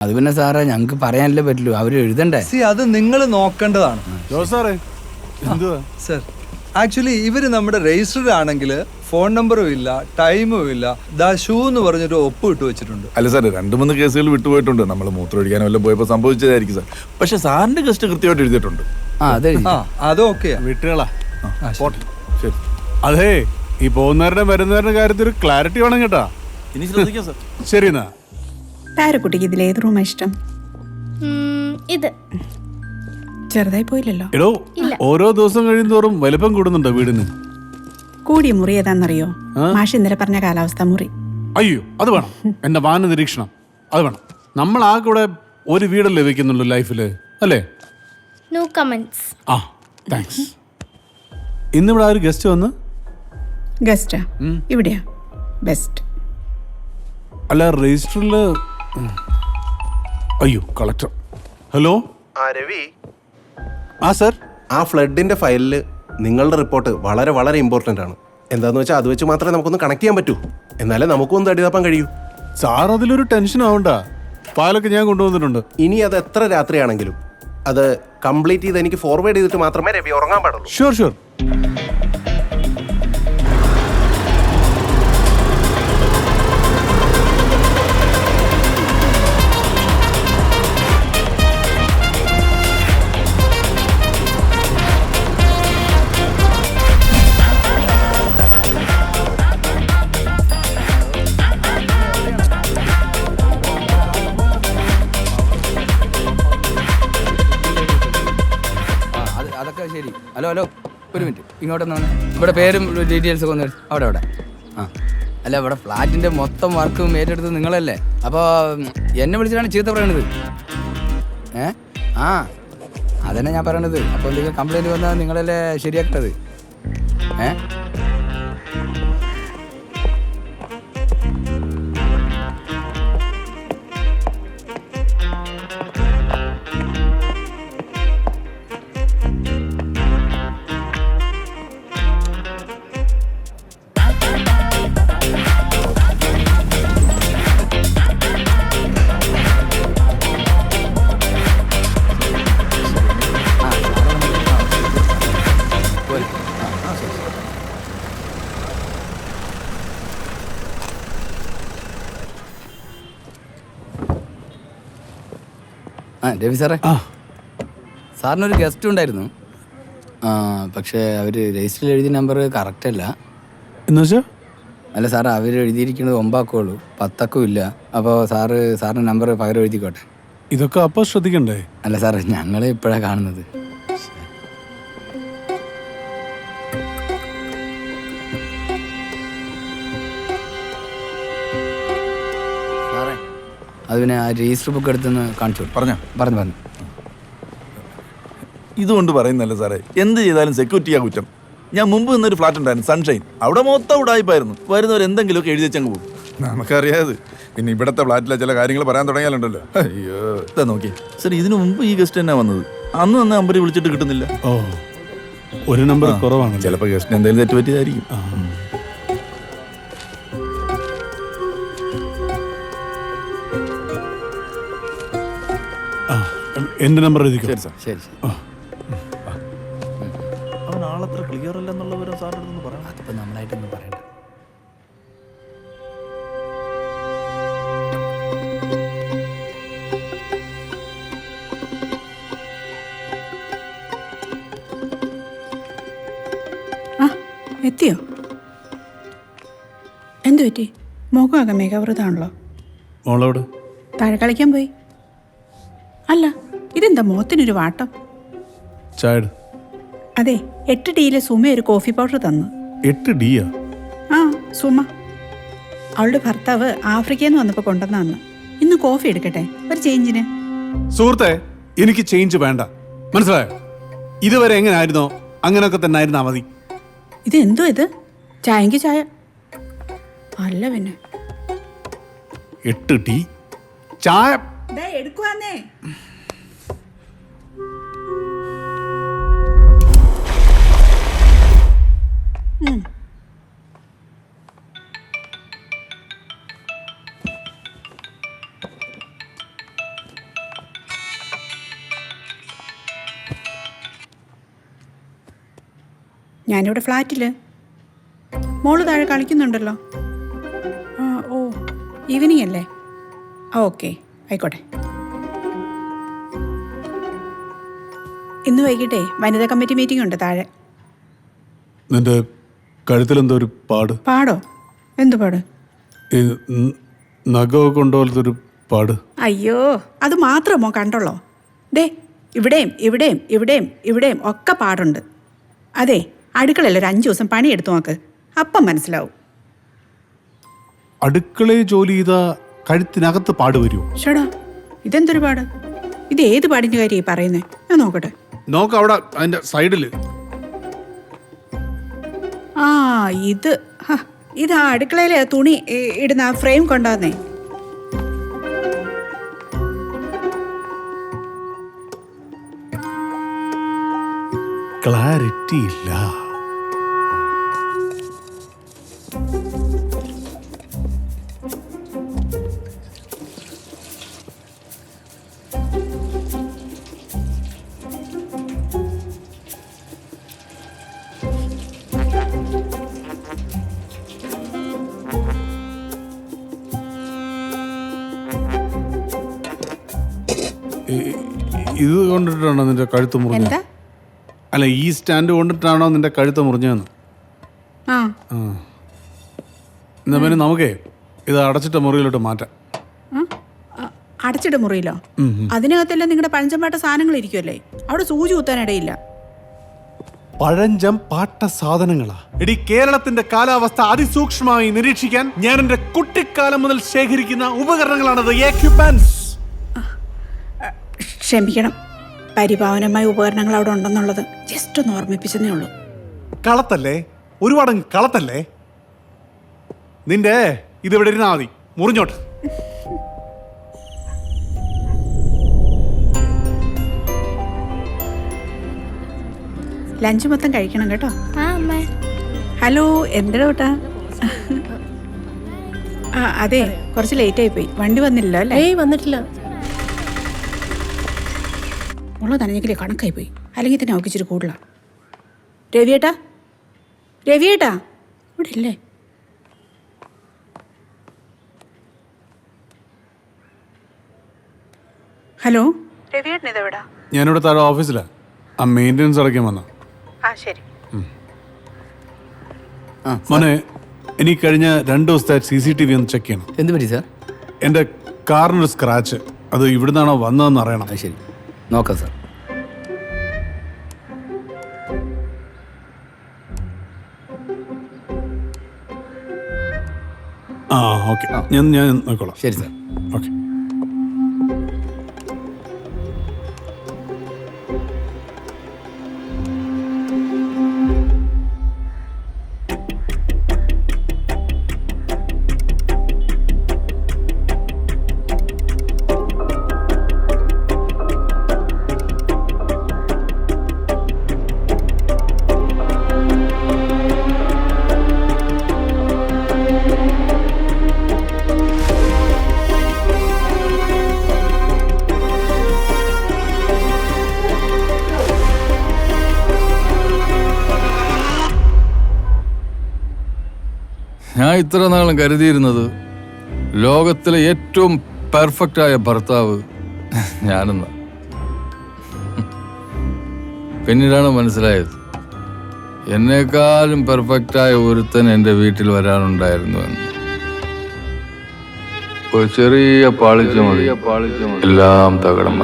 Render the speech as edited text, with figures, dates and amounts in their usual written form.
അത് പിന്നെ സാറേ ഞങ്ങൾക്ക് പറയാനല്ലേ പറ്റുള്ളൂ, അവർ എഴുതണ്ടേ. അത് നിങ്ങൾ നോക്കേണ്ടതാണ് സാറേ. സർ ആക്ച്വലി ഇവര് നമ്മുടെ രജിസ്റ്റർഡ് ആണെങ്കിൽ ഫോൺ നമ്പറും ഇല്ല, ടൈമും ഇല്ല, ഷൂ എന്ന് പറഞ്ഞൊരു ഒപ്പ് ഇട്ട് വെച്ചിട്ടുണ്ട്. അല്ല സാർ, 2-3 കേസുകൾ വിട്ടുപോയിട്ടുണ്ട്. നമ്മൾ മൂത്രമൊഴിക്കാനോ വല്ലതും പോയപ്പോൾ സംഭവിച്ചതായിരിക്കും സാർ. പക്ഷെ സാറിന്റെ ഗസ്റ്റ് കൃത്യമായിട്ട് എഴുതിയിട്ടുണ്ട്. അതൊക്കെ വിട്ടുകളാ. ശരി. അതെ, ഈ പോകുന്നവരുടെ വരുന്നവരുടെ കാര്യത്തിൽ ഒരു ക്ലാരിറ്റി വേണം കേട്ടാ. ഇനി ശ്രദ്ധിക്കാം സാർ. ശരി എന്നാ. കുട്ടിക്ക് ഇതിൽ ഏത് റൂമാ ഇഷ്ടം? ഇത് ചെറുതായി പോയില്ലല്ലോ. എടോ, ഓരോ ദിവസം കഴിയുന്തോറും വലിപ്പം കൂടുന്നുണ്ടോ വീടിന്? കൂടിയ മുറി ഏതാണെന്നറിയോ? മാഷ് ഇന്നലെ പറഞ്ഞ കാലാവസ്ഥ മുറി. അയ്യോ, അത് വേണം. എന്റെ വാന നിരീക്ഷണം അത് വേണം. നമ്മൾ ആ കൂടെ ഒരു വീടല്ലേ വെക്കുന്നുള്ളൂ ലൈഫില്, അല്ലേ? No comments. ആ, താങ്ക്സ്. ഇന്നിവിടെ ആ ഒരു ഗസ്റ്റ് വന്ന്. ഗസ്റ്റാ? ഇവിടെയാ ബെസ്റ്റ്. അല്ല, രജിസ്റ്ററില്. അയ്യോ, കളക്ടർ. ഹലോ രവി. സർ. ആ ഫ്ലഡിന്റെ ഫയലിൽ നിങ്ങളുടെ റിപ്പോർട്ട് വളരെ വളരെ ഇമ്പോർട്ടൻ്റ് ആണ്. എന്താന്ന് വെച്ചാൽ അത് വെച്ച് മാത്രമേ നമുക്കൊന്ന് കണക്ട് ചെയ്യാൻ പറ്റൂ. എന്നാലേ നമുക്കൊന്ന് തടി തപ്പാൻ കഴിയൂ. സാർ അതിലൊരു ടെൻഷൻ ആവണ്ട. ഫയലൊക്കെ ഞാൻ കൊണ്ടുവന്നിട്ടുണ്ട്. ഇനി അത് എത്ര രാത്രിയാണെങ്കിലും അത് കംപ്ലീറ്റ് ചെയ്ത് എനിക്ക് ഫോർവേഡ് ചെയ്തിട്ട് മാത്രമേ രവി ഉറങ്ങാൻ പാടുള്ളൂ. Sure sure. അതൊക്കെ ശരി. ഹലോ ഹലോ, ഒരു മിനിറ്റ് ഇങ്ങോട്ടൊന്ന് വന്നേ. ഇവിടെ പേരും ഡീറ്റെയിൽസ് ഒക്കെ ഒന്ന് അവിടെ. അല്ല, ഇവിടെ ഫ്ലാറ്റിന്റെ മൊത്തം വർക്കും ഏറ്റെടുത്തത് നിങ്ങളല്ലേ? അപ്പോൾ എന്നെ വിളിച്ചിട്ടാണ് ചീത്ത പറയണത്. അതന്നെ ഞാൻ പറയണത്. അപ്പോൾ എന്തെങ്കിലും കംപ്ലൈൻറ്റ് വന്നാൽ നിങ്ങളല്ലേ ശരിയാക്കേണ്ടത്. രവി സാറേ, സാറിനൊരു ഗസ്റ്റ് ഉണ്ടായിരുന്നു. പക്ഷേ അവർ രജിസ്റ്ററിൽ എഴുതിയ നമ്പർ കറക്റ്റ് അല്ല. എന്നുവെച്ചാ? അല്ല സാർ, അവർ എഴുതിയിരിക്കുന്നത് 9 അക്കമുള്ളൂ, 10 അക്കവും ഇല്ല. അപ്പോൾ സാറിൻ്റെ നമ്പർ പകരം എഴുതിക്കോട്ടെ. ഇതൊക്കെ അപ്പോൾ ശ്രദ്ധിക്കണ്ടേ? അല്ല സാറേ, ഞങ്ങളെ ഇപ്പോഴാണ് കാണുന്നത്. സാറേ, അത് പിന്നെ ആ രജിസ്റ്റർ ബുക്ക് എടുത്തൊന്ന് കാണിച്ചു. പറഞ്ഞു. ഇതുകൊണ്ട് പറയുന്നല്ലേ സാറേ, എന്ത് ചെയ്താലും സെക്യൂരിറ്റിയാ കുറ്റം. ഞാൻ മുമ്പ് നിന്നൊരു ഫ്ലാറ്റ് ഉണ്ടായിരുന്നു, സൺഷൈൻ. അവിടെ മൊത്തം ഉടായിപ്പായിരുന്നു. വരുന്നവർ എന്തെങ്കിലുമൊക്കെ എഴുതി വെച്ചങ്ങ് പോകും. നമുക്കറിയാതെ. പിന്നെ ഇവിടുത്തെ ഫ്ലാറ്റിലെ ചില കാര്യങ്ങൾ പറയാൻ തുടങ്ങിയാലുണ്ടല്ലോ. അയ്യോ, ഇതാ നോക്കി സാർ, ഇതിനു മുമ്പ് ഈ ഗസ്റ്റ് തന്നെ വന്നത്. അന്ന് നമ്പർ വിളിച്ചിട്ട് കിട്ടുന്നില്ല. ഓ, ഒരു നമ്പർ കുറവാണ്. ചിലപ്പോൾ ഗസ്റ്റിന് എന്തെങ്കിലും തെറ്റ് പറ്റിയതായിരിക്കും. എന്റെ നമ്പർ എഴുതിക്കോ. ശരി സാർ. ശരി. അവൻ ആളത്ര ക്ലിയർ അല്ലെന്നുള്ള വിവരം സാറിൻ്റെ അടുത്ത് പറയാം. അതിപ്പോൾ നമ്മളായിട്ടൊന്നും പറയണ്ട. എത്തിയോ? എന്തു പറ്റി? മുഖമൊക്കെ മേഘവൃതാണല്ലോ. മോളോട് താഴെ കളിക്കാൻ പോയി. അല്ല, ഇതെന്താ മുഖത്തിനൊരു വാട്ടം? ചായ. അതെ, 8 ടീയിലെ സുമ ഒരു കോഫി പൗഡർ തന്നു. 8 ഡിയാ? സുമ. അവളുടെ ഭർത്താവ് ആഫ്രിക്കയിൽ നിന്ന് വന്നപ്പോൾ കൊണ്ടുവന്നു. ഇന്ന് കോഫി എടുക്കട്ടെ, ഒരു ചേഞ്ചിന്. സുഹൃത്തെ, എനിക്ക് ചേഞ്ച് വേണ്ട, മനസ്സിലായോ? ഇതുവരെ എങ്ങനെ ആയിരുന്നോ അങ്ങനെയൊക്കെ തന്നെ ആയിരുന്നാ മതി. ഇത് എന്തോ ഇത്? ചായക്ക് ചായ അല്ല പിന്നെ. 8 ടീ ചായ എടുക്കുവാന്നേ. ഞാനിവിടെ ഫ്ലാറ്റിൽ. മോള് താഴെ കളിക്കുന്നുണ്ടല്ലോ. ആ ഓ ഈവനിങ് അല്ലേ? ആ ഓക്കെ ആയിക്കോട്ടെ. ഇന്ന് വൈകിട്ടേ വനിതാ കമ്മിറ്റി മീറ്റിംഗ് ഉണ്ട് താഴെ. നിന്റെ കഴുത്തിലെന്തോ ഒരു പാട്? പാടോ? എന്തു പാട്? ഈ നഖമൊക്കെ കൊണ്ടുപോലത്തെ ഒരു പാട്. അയ്യോ അത് മാത്രമോ കണ്ടുള്ളോ? ദേ ഇവിടെയും ഇവിടെയും ഇവിടെയും ഇവിടെയും ഒക്കെ പാടുണ്ട്. അതെ അടുക്കളയിൽ ഒരു 5 ദിവസം പണിയെടുത്തു നോക്ക്, അപ്പം മനസ്സിലാവും. അടുക്കളയിൽ ജോലി ചെയ്താ കഴുത്തിനകത്ത് പാട് വരുമോ? ഷടാ ഇതെന്തൊരു പാട്? ഇത് ഏത് പാടിൻ്റെ കാര്യമായി പറയുന്നേ? ഞാൻ നോക്കട്ടെ. നോക്ക് അവിടെ അതിന്റെ സൈഡില്. ആ ഇത് ഇത് ആ അടുക്കളയിലെ തുണി ഇടുന്ന ആ ഫ്രെയിം കൊണ്ടുവന്നേ. ക്ലാരിറ്റി ഇല്ല. ഇത് കൊണ്ടിട്ടാണോ നിന്റെ കഴുത്ത് മുറിഞ്ഞത്? എന്താ? അല്ല ഈ സ്റ്റാൻഡ് കൊണ്ടിട്ടാണോ നിന്റെ കഴുത്ത് മുറിഞ്ഞതെന്ന്? ആ എന്നാ പിന്നെ നമുക്കേ ഇത് അടച്ചിട്ട മുറിയിലോട്ട് മാറ്റാം. അടച്ചിട മുറിയിലോ? അതിനകത്തെല്ലാം നിങ്ങളുടെ പഴഞ്ചമ്പാട്ട സാധനങ്ങൾ ഇരിക്കുമല്ലേ, അവിടെ സൂചി കുത്താനിടയില്ല. പഴഞ്ചം പാട്ട സാധനങ്ങളാ എടി. കേരളത്തിന്റെ കാലാവസ്ഥ അതിസൂക്ഷ്മമായി നിരീക്ഷിക്കാൻ ഞാൻ എന്റെ കുട്ടിക്കാലം മുതൽ ശേഖരിക്കുന്ന ഉപകരണങ്ങളാണത്. ക്ഷമിക്കണം, പരിപാവനമായ ഉപകരണങ്ങൾ അവിടെ ഉണ്ടെന്നുള്ളത് ജസ്റ്റ് ഒന്ന് ഓർമ്മിപ്പിച്ചതേ ഉള്ളൂ. കളത്തല്ലേ, ഒരുപാട് കളത്തല്ലേ. നിന്റെ ഇതിവിടെ ഇരുന്നാ മതി, മുറിഞ്ഞോട്ട്. ലഞ്ച് മൊത്തം കഴിക്കണം കേട്ടോ. ആ അമ്മ. ഹലോ എന്താ കേട്ടാ? ആ അതെ കുറച്ച് ലേറ്റ് ആയി പോയി, വണ്ടി വന്നില്ലല്ലോ അല്ലേ? ഏയ് വന്നിട്ടില്ല. ഉള്ള നനഞ്ഞെങ്കിലേ കണക്കായി പോയി, അല്ലെങ്കിൽ തന്നെ അവൾക്ക് ഇച്ചിരി കൂടുതലാണ്. രവിയേട്ടാ, രവിയേട്ടാ ഇവിടെ ഇല്ലേ? ഹലോ രവിയേട്ടൻ ഇതെവിടാ? ഞാനിവിടെ താഴെ ഓഫീസിലാ. ആ മെയിൻ്റെനൻസ് അടയ്ക്കാൻ വന്ന. ആ ശരി. മോനെ എനിക്ക് കഴിഞ്ഞ 2 ദിവസത്തെ CCTV ഒന്ന് ചെക്ക് ചെയ്യണം. എന്ത് പറ്റി സാർ? എൻ്റെ കാറിനൊരു സ്ക്രാച്ച്, അത് ഇവിടുന്നാണോ വന്നതെന്ന് അറിയണം. അത് ശരി, നോക്കാം സാർ. ആ ഓക്കെ, ഞാൻ നോക്കോളാം. ശരി സാർ. ഓക്കെ. ഞാൻ ഇത്ര നാളും കരുതിയിരുന്നത് ലോകത്തിലെ ഏറ്റവും പെർഫെക്റ്റായ ഭർത്താവ് ഞാനെന്ന്. പിന്നീടാണ് മനസ്സിലായത് എന്നെക്കാളും പെർഫെക്റ്റായ ഒരുത്തൻ എൻ്റെ വീട്ടിൽ വരാനുണ്ടായിരുന്നു എന്ന്. ഒരു ചെറിയ പാളിച്ച മതി എല്ലാം തകടം.